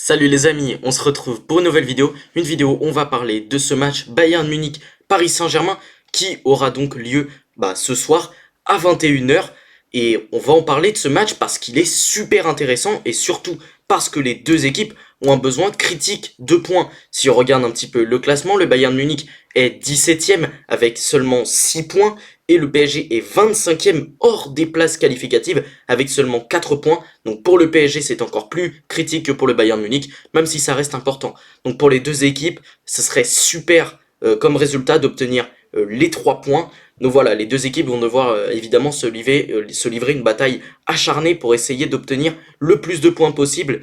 Salut les amis, on se retrouve pour une nouvelle vidéo. Une vidéo où on va parler de ce match Bayern Munich-Paris Saint-Germain qui aura donc lieu ce soir à 21 h. Et on va en parler de ce match parce qu'il est super intéressant et surtout parce que les deux équipes ont un besoin critique de points. Si on regarde un petit peu le classement, le Bayern Munich est 17ème avec seulement 6 points et le PSG est 25ème hors des places qualificatives avec seulement 4 points. Donc pour le PSG, c'est encore plus critique que pour le Bayern Munich, même si ça reste important. Donc pour les deux équipes, ce serait super comme résultat d'obtenir les 3 points. Donc voilà, les deux équipes vont devoir évidemment se livrer une bataille acharnée pour essayer d'obtenir le plus de points possible,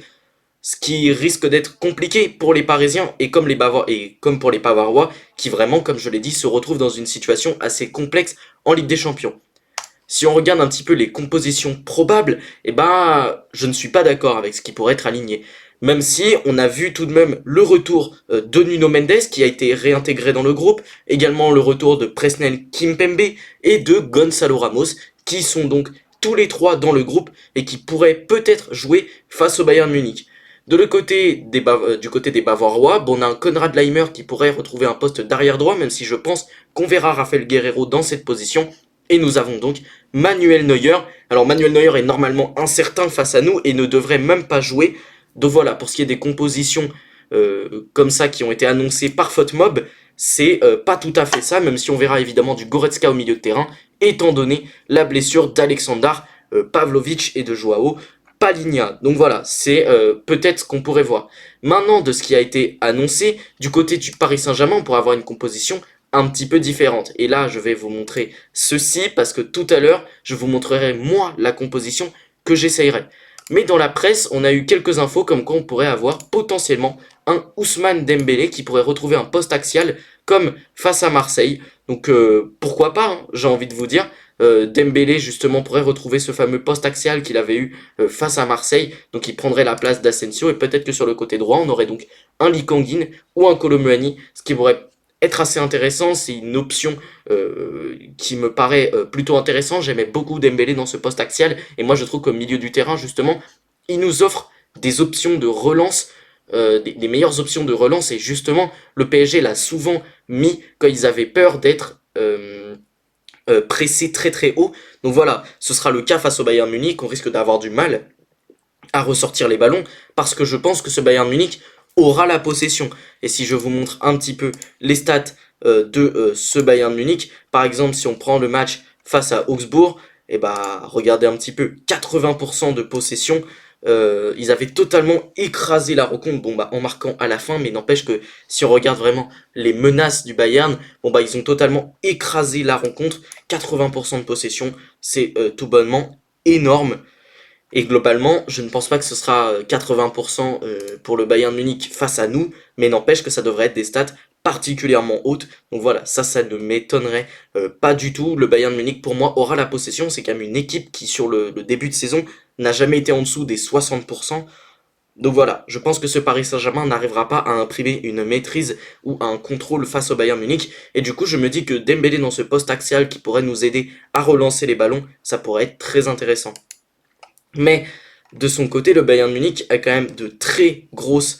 ce qui risque d'être compliqué pour les Parisiens et comme pour les Bavarois, qui vraiment, comme je l'ai dit, se retrouvent dans une situation assez complexe en Ligue des Champions. Si on regarde un petit peu les compositions probables, je ne suis pas d'accord avec ce qui pourrait être aligné. Même si on a vu tout de même le retour de Nuno Mendes qui a été réintégré dans le groupe, également le retour de Presnel Kimpembe et de Gonzalo Ramos, qui sont donc tous les trois dans le groupe et qui pourraient peut-être jouer face au Bayern Munich. Du côté des Bavarois, on a un Konrad Laimer qui pourrait retrouver un poste d'arrière droit, même si je pense qu'on verra Rafael Guerreiro dans cette position. Et nous avons donc Manuel Neuer. Alors Manuel Neuer est normalement incertain face à nous et ne devrait même pas jouer. Donc voilà, pour ce qui est des compositions comme ça qui ont été annoncées par FotMob, c'est pas tout à fait ça, même si on verra évidemment du Goretzka au milieu de terrain, étant donné la blessure d'Alexandar Pavlovic et de Joao Palinha. Donc voilà, c'est peut-être ce qu'on pourrait voir. Maintenant, de ce qui a été annoncé, du côté du Paris Saint-Germain, on pourrait avoir une composition un petit peu différente. Et là, je vais vous montrer ceci, parce que tout à l'heure, je vous montrerai moi la composition que j'essayerai. Mais dans la presse, on a eu quelques infos comme quoi on pourrait avoir potentiellement un Ousmane Dembélé qui pourrait retrouver un poste axial comme face à Marseille. Donc pourquoi pas, hein, j'ai envie de vous dire. Dembélé justement pourrait retrouver ce fameux poste axial qu'il avait eu face à Marseille. Donc il prendrait la place d'Asensio et peut-être que sur le côté droit on aurait donc un Lee Kang-in ou un Kolo Muani, ce qui pourrait être assez intéressant. C'est une option qui me paraît plutôt intéressante. J'aimais beaucoup Dembélé dans ce poste axial et moi je trouve qu'au milieu du terrain justement il nous offre des options de relance, des meilleures options de relance, et justement le PSG l'a souvent mis quand ils avaient peur d'être pressés très très haut. Donc voilà, ce sera le cas face au Bayern Munich. On risque d'avoir du mal à ressortir les ballons parce que je pense que ce Bayern Munich aura la possession. Et si je vous montre un petit peu les stats de ce Bayern Munich, par exemple si on prend le match face à Augsbourg, regardez un petit peu, 80% de possession. Ils avaient totalement écrasé la rencontre, en marquant à la fin, mais n'empêche que si on regarde vraiment les menaces du Bayern, ils ont totalement écrasé la rencontre. 80% de possession, c'est tout bonnement énorme. Et globalement, je ne pense pas que ce sera 80% pour le Bayern Munich face à nous, mais n'empêche que ça devrait être des stats particulièrement hautes. Donc voilà, ça ne m'étonnerait pas du tout. Le Bayern Munich, pour moi, aura la possession. C'est quand même une équipe qui, sur le début de saison, n'a jamais été en dessous des 60%. Donc voilà, je pense que ce Paris Saint-Germain n'arrivera pas à imprimer une maîtrise ou un contrôle face au Bayern Munich. Et du coup, je me dis que Dembélé dans ce poste axial qui pourrait nous aider à relancer les ballons, ça pourrait être très intéressant. Mais de son côté, le Bayern Munich a quand même de très grosses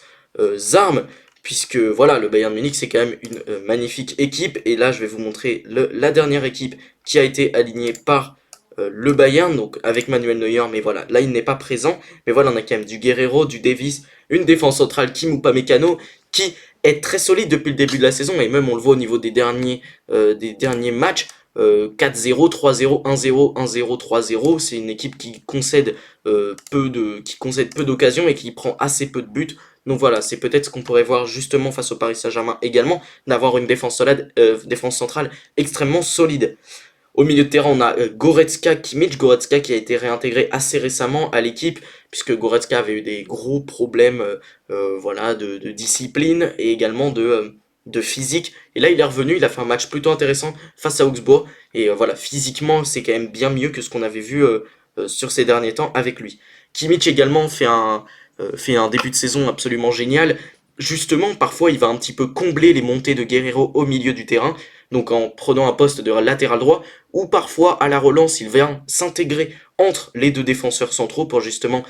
armes, puisque voilà, le Bayern Munich c'est quand même une magnifique équipe. Et là, je vais vous montrer la dernière équipe qui a été alignée par le Bayern, donc avec Manuel Neuer, mais voilà, là il n'est pas présent. Mais voilà, on a quand même du Guerreiro, du Davis, une défense centrale Kim Upamecano qui est très solide depuis le début de la saison, et même on le voit au niveau des derniers matchs. 4-0, 3-0, 1-0, 1-0, 3-0. C'est une équipe qui concède peu d'occasions et qui prend assez peu de buts. Donc voilà, c'est peut-être ce qu'on pourrait voir justement face au Paris Saint-Germain également, d'avoir une défense centrale extrêmement solide. Au milieu de terrain, on a Kimmich Goretzka qui a été réintégré assez récemment à l'équipe, puisque Goretzka avait eu des gros problèmes de discipline et également de physique. Et là, il est revenu, il a fait un match plutôt intéressant face à Augsbourg. Et voilà, physiquement, c'est quand même bien mieux que ce qu'on avait vu sur ces derniers temps avec lui. Kimmich également fait un début de saison absolument génial. Justement, parfois, il va un petit peu combler les montées de Guerreiro au milieu du terrain. donc en prenant un poste de latéral droit, ou parfois à la relance, il vient s'intégrer entre les deux défenseurs centraux pour justement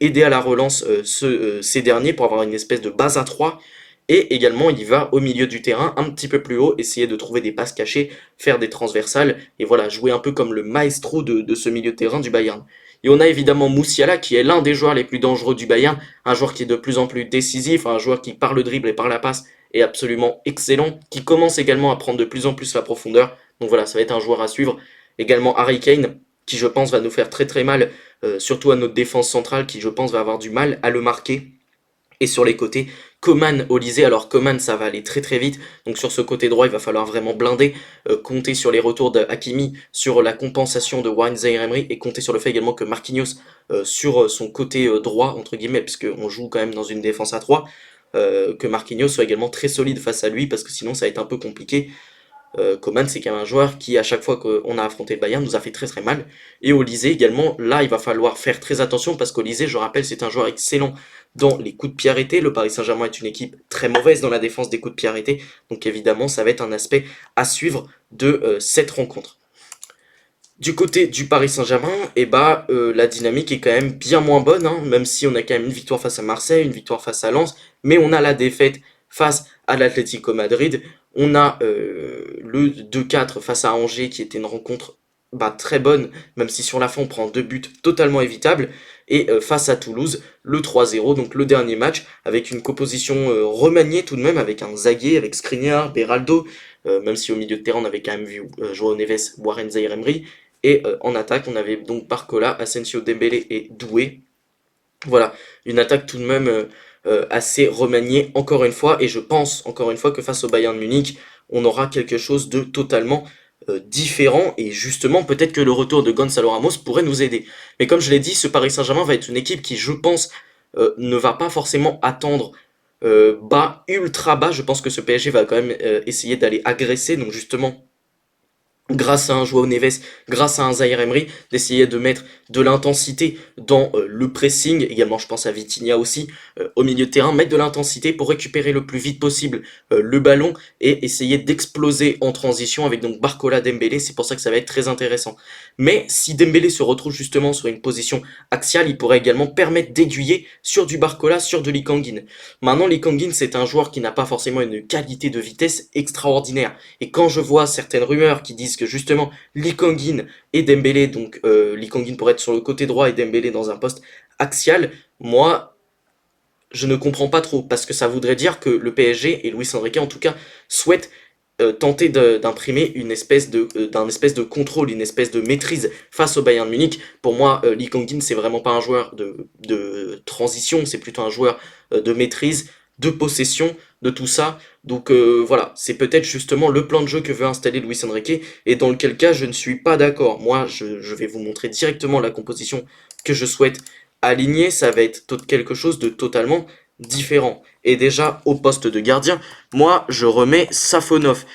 aider à la relance ces derniers, pour avoir une espèce de base à 3. Et également, il va au milieu du terrain, un petit peu plus haut, essayer de trouver des passes cachées, faire des transversales, et voilà, jouer un peu comme le maestro de ce milieu de terrain du Bayern. Et on a évidemment Moussiala, qui est l'un des joueurs les plus dangereux du Bayern, un joueur qui est de plus en plus décisif, un joueur qui par le dribble et par la passe est absolument excellent, qui commence également à prendre de plus en plus la profondeur. Donc voilà, ça va être un joueur à suivre. Également Harry Kane, qui je pense va nous faire très très mal, surtout à notre défense centrale, qui je pense va avoir du mal à le marquer. Et sur les côtés, Coman, Olysée. Alors Coman, ça va aller très très vite, donc sur ce côté droit il va falloir vraiment blinder, compter sur les retours de Hakimi, sur la compensation de Warren Zaïre-Emery, et compter sur le fait également que Marquinhos, sur son côté droit entre guillemets, puisqu'on joue quand même dans une défense à 3, que Marquinhos soit également très solide face à lui, parce que sinon ça va être un peu compliqué. Coman, c'est quand même un joueur qui, à chaque fois qu'on a affronté le Bayern, nous a fait très très mal. Et Olysée également, là, il va falloir faire très attention parce qu'Olysée, je rappelle, c'est un joueur excellent dans les coups de pied arrêtés. Le Paris Saint-Germain est une équipe très mauvaise dans la défense des coups de pied arrêtés. Donc évidemment, ça va être un aspect à suivre de cette rencontre. Du côté du Paris Saint-Germain, la dynamique est quand même bien moins bonne, hein, même si on a quand même une victoire face à Marseille, une victoire face à Lens, mais on a la défaite face à l'Atlético Madrid. On a le 2-4 face à Angers qui était une rencontre très bonne, même si sur la fin on prend 2 buts totalement évitables. Et face à Toulouse, le 3-0, donc le dernier match, avec une composition remaniée tout de même, avec un Zaguet, avec Skriniar, Beraldo, même si au milieu de terrain on avait quand même vu Joao Neves, Warren Zaïre-Emery. Et en attaque, on avait donc Barcola, Asensio, Dembélé et Doué. Voilà, une attaque tout de même assez remaniée encore une fois. Et je pense encore une fois que face au Bayern Munich, on aura quelque chose de totalement différent. Et justement, peut-être que le retour de Gonzalo Ramos pourrait nous aider. Mais comme je l'ai dit, ce Paris Saint-Germain va être une équipe qui, je pense, ne va pas forcément attendre bas, ultra bas. Je pense que ce PSG va quand même essayer d'aller agresser. Donc justement, grâce à un Joao Neves, grâce à un Zaïre Emery, d'essayer de mettre de l'intensité dans le pressing, également je pense à Vitinha aussi, au milieu de terrain, mettre de l'intensité pour récupérer le plus vite possible le ballon et essayer d'exploser en transition avec donc Barcola, Dembélé. C'est pour ça que ça va être très intéressant. Mais si Dembélé se retrouve justement sur une position axiale, il pourrait également permettre d'aiguiller sur du Barcola, sur de Lee Kang-in. Maintenant, Lee Kang-in, c'est un joueur qui n'a pas forcément une qualité de vitesse extraordinaire. Et quand je vois certaines rumeurs qui disent que justement Lee Kang-in et Dembélé, donc Lee Kang-in pourrait être sur le côté droit et Dembélé dans un poste axial, moi je ne comprends pas trop, parce que ça voudrait dire que le PSG et Luis Enrique en tout cas souhaitent tenter d'imprimer d'un espèce de contrôle, une espèce de maîtrise face au Bayern Munich. Pour moi, Lee Kang-in c'est vraiment pas un joueur de transition, c'est plutôt un joueur de maîtrise, de possession, de tout ça. Donc voilà, c'est peut-être justement le plan de jeu que veut installer Luis Enrique, et dans lequel cas je ne suis pas d'accord. Moi, je vais vous montrer directement la composition que je souhaite aligner. Ça va être quelque chose de totalement différent. Et déjà, au poste de gardien, moi, je remets Safonov.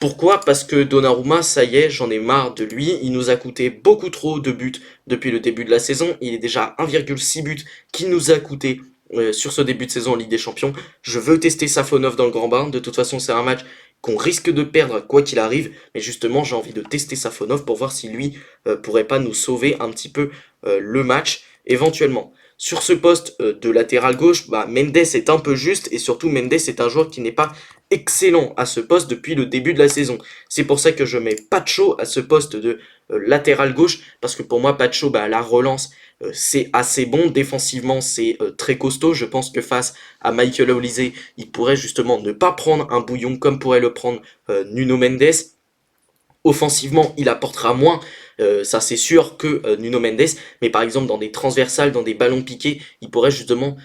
Pourquoi? Parce que Donnarumma, ça y est, j'en ai marre de lui. Il nous a coûté beaucoup trop de buts depuis le début de la saison. Il est déjà à 1,6 buts qu'il nous a coûté sur ce début de saison en Ligue des Champions. Je veux tester Safonov dans le grand bain. De toute façon, c'est un match qu'on risque de perdre quoi qu'il arrive. Mais justement, j'ai envie de tester Safonov pour voir si lui pourrait pas nous sauver un petit peu le match éventuellement. Sur ce poste de latéral gauche, Mendes est un peu juste, et surtout Mendes est un joueur qui n'est pas excellent à ce poste depuis le début de la saison. C'est pour ça que je mets Pacho à ce poste de latéral gauche, parce que pour moi Pacho, à la relance, c'est assez bon. Défensivement, c'est très costaud. Je pense que face à Michael Olise, il pourrait justement ne pas prendre un bouillon comme pourrait le prendre Nuno Mendes. Offensivement, il apportera moins, ça c'est sûr, que Nuno Mendes, mais par exemple dans des transversales, dans des ballons piqués, il pourrait justement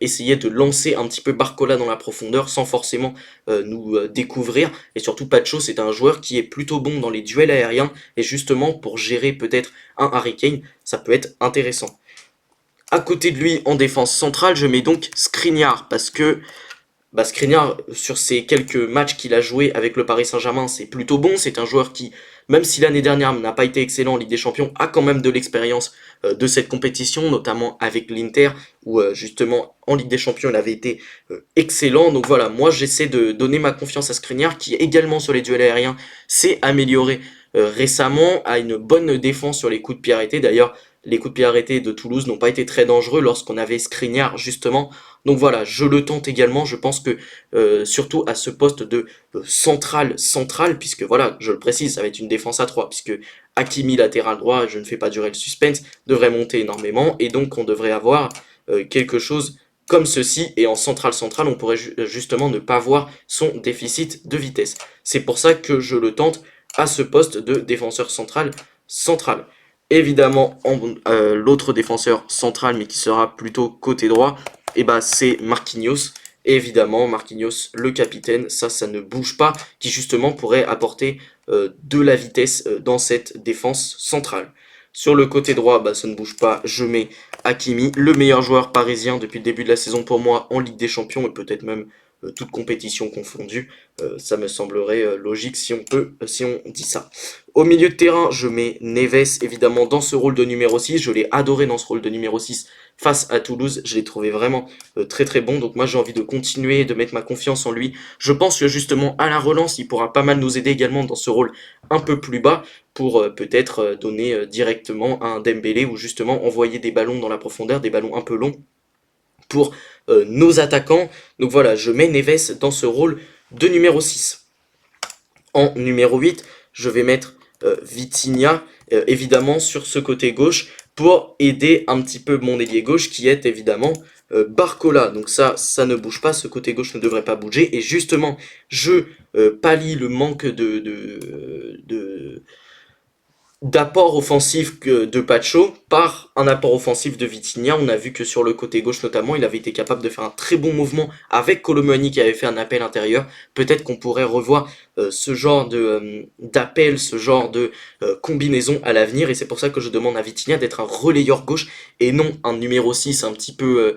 essayer de lancer un petit peu Barcola dans la profondeur sans forcément nous découvrir. Et surtout Pacho, c'est un joueur qui est plutôt bon dans les duels aériens, et justement pour gérer peut-être un Harry Kane, ça peut être intéressant. À côté de lui, en défense centrale, je mets donc Skriniar, parce que Skriniar, sur ces quelques matchs qu'il a joué avec le Paris Saint-Germain, c'est plutôt bon. C'est un joueur qui, même si l'année dernière n'a pas été excellent en Ligue des Champions, a quand même de l'expérience de cette compétition, notamment avec l'Inter, où justement en Ligue des Champions il avait été excellent. Donc voilà, moi j'essaie de donner ma confiance à Skriniar, qui également sur les duels aériens s'est amélioré récemment, a une bonne défense sur les coups de pied arrêtés. D'ailleurs, les coups de pied arrêtés de Toulouse n'ont pas été très dangereux lorsqu'on avait Skriniar justement. Donc voilà, je le tente également. Je pense que surtout à ce poste de central, puisque voilà, je le précise, ça va être une défense à 3, puisque Hakimi latéral droit, je ne fais pas durer le suspense, devrait monter énormément, et donc on devrait avoir quelque chose comme ceci, et en central, on pourrait justement ne pas voir son déficit de vitesse. C'est pour ça que je le tente à ce poste de défenseur central. Évidemment, l'autre défenseur central, mais qui sera plutôt côté droit, et bah c'est Marquinhos. Évidemment, Marquinhos, le capitaine, ça ne bouge pas, qui justement pourrait apporter de la vitesse dans cette défense centrale. Sur le côté droit, bah, ça ne bouge pas, je mets Hakimi, le meilleur joueur parisien depuis le début de la saison pour moi en Ligue des Champions, et peut-être même toute compétition confondue. Ça me semblerait logique si on dit ça. Au milieu de terrain, je mets Neves, évidemment, dans ce rôle de numéro 6. Je l'ai adoré dans ce rôle de numéro 6 face à Toulouse. Je l'ai trouvé vraiment très très bon. Donc moi, j'ai envie de continuer, de mettre ma confiance en lui. Je pense que justement, à la relance, il pourra pas mal nous aider également dans ce rôle un peu plus bas pour peut-être donner directement à un Dembélé ou justement envoyer des ballons dans la profondeur, des ballons un peu longs pour nos attaquants. Donc voilà, je mets Neves dans ce rôle de numéro 6. En numéro 8, je vais mettre Vitinha, évidemment, sur ce côté gauche, pour aider un petit peu mon ailier gauche, qui est évidemment Barcola. Donc ça ne bouge pas, ce côté gauche ne devrait pas bouger. Et justement, je pallie le manque d'apport offensif de Pacho par un apport offensif de Vitinha. On a vu que sur le côté gauche notamment, il avait été capable de faire un très bon mouvement avec Colomani qui avait fait un appel intérieur. Peut-être qu'on pourrait revoir ce genre d'appel, ce genre de combinaison à l'avenir, et c'est pour ça que je demande à Vitinha d'être un relayeur gauche et non un numéro 6 un petit peu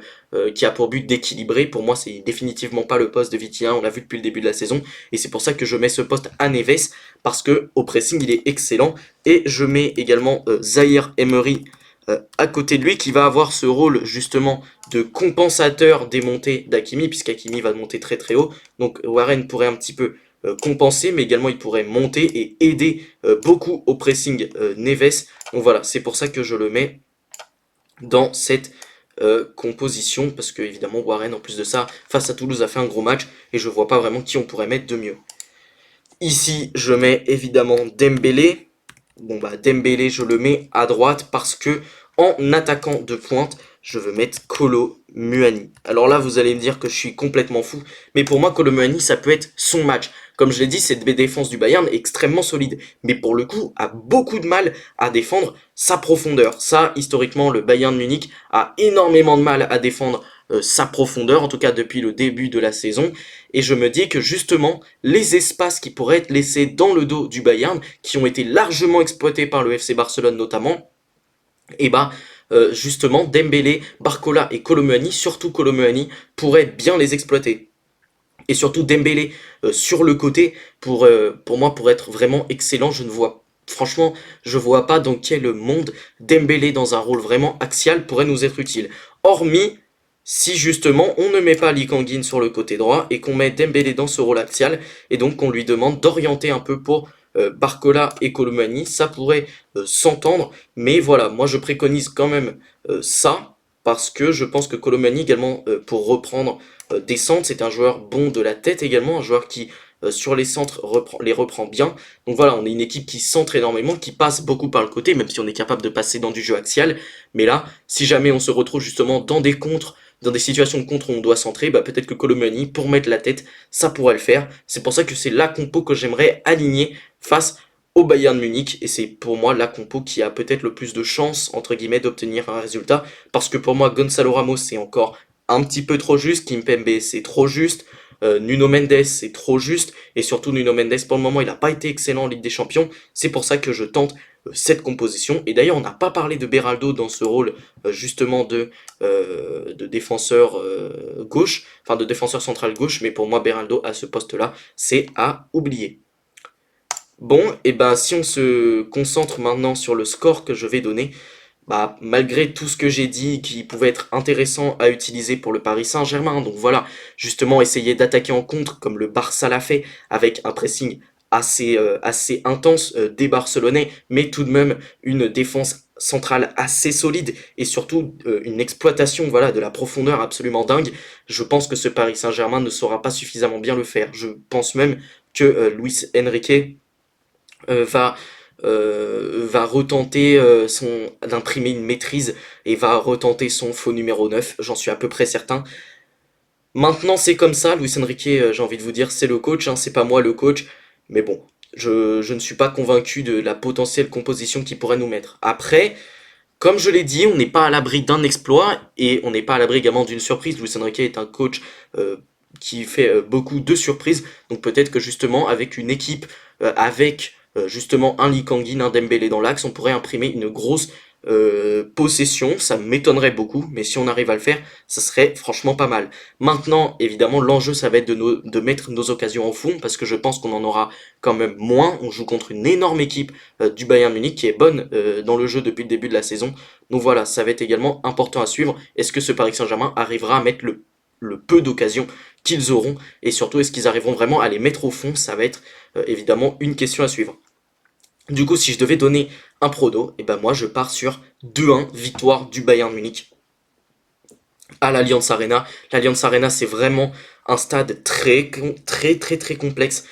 qui a pour but d'équilibrer. Pour moi, c'est définitivement pas le poste de Vitinha, on l'a vu depuis le début de la saison, et c'est pour ça que je mets ce poste à Neves, parce que au pressing il est excellent. Et je mets également Zahir Emery à côté de lui, qui va avoir ce rôle justement de compensateur des montées d'Hakimi, puisqu'Hakimi va monter très très haut. Donc Warren pourrait un petit peu compenser, mais également il pourrait monter et aider beaucoup au pressing Neves. Donc voilà, c'est pour ça que je le mets dans cette composition, parce que évidemment Warren, en plus de ça, face à Toulouse, a fait un gros match, et je vois pas vraiment qui on pourrait mettre de mieux. Ici, je mets évidemment Dembélé. Bon bah Dembélé, je le mets à droite parce que en attaquant de pointe, je veux mettre Kolo Muani. Alors là, vous allez me dire que je suis complètement fou, mais pour moi, Kolo Muani, ça peut être son match. Comme je l'ai dit, cette défense du Bayern est extrêmement solide, mais pour le coup, a beaucoup de mal à défendre sa profondeur. Ça, historiquement, le Bayern de Munich a énormément de mal à défendre sa profondeur, en tout cas depuis le début de la saison, et je me dis que justement les espaces qui pourraient être laissés dans le dos du Bayern, qui ont été largement exploités par le FC Barcelone notamment, et bah justement Dembélé, Barcola et Kolo Muani, surtout Kolo Muani, pourraient bien les exploiter. Et surtout Dembélé sur le côté, pour moi, pour être vraiment excellent. Franchement, je vois pas dans quel monde Dembélé dans un rôle vraiment axial pourrait nous être utile. Hormis si justement on ne met pas Lee Kang-in sur le côté droit et qu'on met Dembélé dans ce rôle axial, et donc qu'on lui demande d'orienter un peu pour Barcola et Kolo Muani, ça pourrait s'entendre. Mais voilà, moi je préconise quand même ça, parce que je pense que Kolo Muani également, pour reprendre des centres, c'est un joueur bon de la tête également, un joueur qui sur les centres les reprend bien. Donc voilà, on est une équipe qui centre énormément, qui passe beaucoup par le côté, même si on est capable de passer dans du jeu axial. Mais là, si jamais on se retrouve justement dans des contres, dans des situations de contre où on doit centrer, bah peut-être que Kolo Muani, pour mettre la tête, ça pourrait le faire. C'est pour ça que c'est la compo que j'aimerais aligner face au Bayern de Munich, et c'est pour moi la compo qui a peut-être le plus de chances, entre guillemets, d'obtenir un résultat, parce que pour moi, Gonzalo Ramos, c'est encore un petit peu trop juste, Kimpembe, c'est trop juste, Nuno Mendes, c'est trop juste, et surtout Nuno Mendes, pour le moment, il n'a pas été excellent en Ligue des Champions. C'est pour ça que je tente cette composition. Et d'ailleurs, on n'a pas parlé de Beraldo dans ce rôle justement de défenseur gauche, enfin de défenseur central gauche, mais pour moi, Beraldo à ce poste-là, c'est à oublier. Bon, et ben si on se concentre maintenant sur le score que je vais donner, bah, malgré tout ce que j'ai dit qui pouvait être intéressant à utiliser pour le Paris Saint-Germain, donc voilà, justement essayer d'attaquer en contre comme le Barça l'a fait avec un pressing assez intense des Barcelonais, mais tout de même une défense centrale assez solide et surtout une exploitation voilà de la profondeur absolument dingue. Je pense que ce Paris Saint-Germain ne saura pas suffisamment bien le faire. Je pense même que Luis Enrique va va retenter d'imprimer une maîtrise et va retenter son faux numéro 9, j'en suis à peu près certain. Maintenant c'est comme ça, Luis Enrique, j'ai envie de vous dire, c'est le coach, hein, c'est pas moi le coach, mais bon, je ne suis pas convaincu de la potentielle composition qu'il pourrait nous mettre. Après, comme je l'ai dit, on n'est pas à l'abri d'un exploit et on n'est pas à l'abri également d'une surprise. Luis Enrique est un coach qui fait beaucoup de surprises, donc peut-être que justement avec une équipe, avec justement un Lee Kangin, un Dembélé dans l'axe, on pourrait imprimer une grosse possession. Ça m'étonnerait beaucoup, mais si on arrive à le faire, ça serait franchement pas mal. Maintenant, évidemment, l'enjeu ça va être de mettre nos occasions en fond, parce que je pense qu'on en aura quand même moins. On joue contre une énorme équipe du Bayern Munich qui est bonne dans le jeu depuis le début de la saison. Donc voilà, ça va être également important à suivre. Est-ce que ce Paris Saint-Germain arrivera à mettre le peu d'occasions qu'ils auront, et surtout est-ce qu'ils arriveront vraiment à les mettre au fond? Ça va être évidemment une question à suivre. Du coup, si je devais donner un prono, et ben moi je pars sur 2-1 victoire du Bayern Munich à l'Allianz Arena. L'Allianz Arena, c'est vraiment un stade très complexe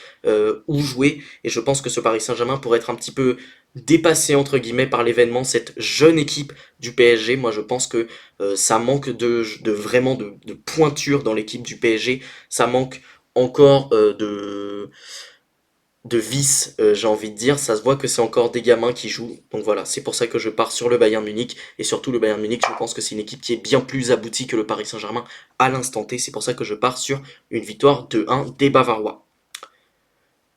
où jouer, et je pense que ce Paris Saint-Germain pourrait être un petit peu dépassé entre guillemets par l'événement, cette jeune équipe du PSG. Moi je pense que ça manque vraiment de pointure dans l'équipe du PSG, ça manque encore de vice, j'ai envie de dire. Ça se voit que c'est encore des gamins qui jouent. Donc voilà, c'est pour ça que je pars sur le Bayern Munich. Et surtout le Bayern Munich, je pense que c'est une équipe qui est bien plus aboutie que le Paris Saint-Germain à l'instant T. C'est pour ça que je pars sur une victoire de 1 des Bavarois.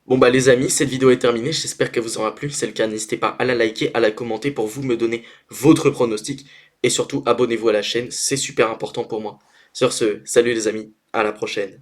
Bon bah les amis, cette vidéo est terminée, j'espère qu'elle vous aura plu. Si c'est le cas, n'hésitez pas à la liker, à la commenter pour vous me donner votre pronostic. Et surtout, abonnez-vous à la chaîne, c'est super important pour moi. Sur ce, salut les amis, à la prochaine.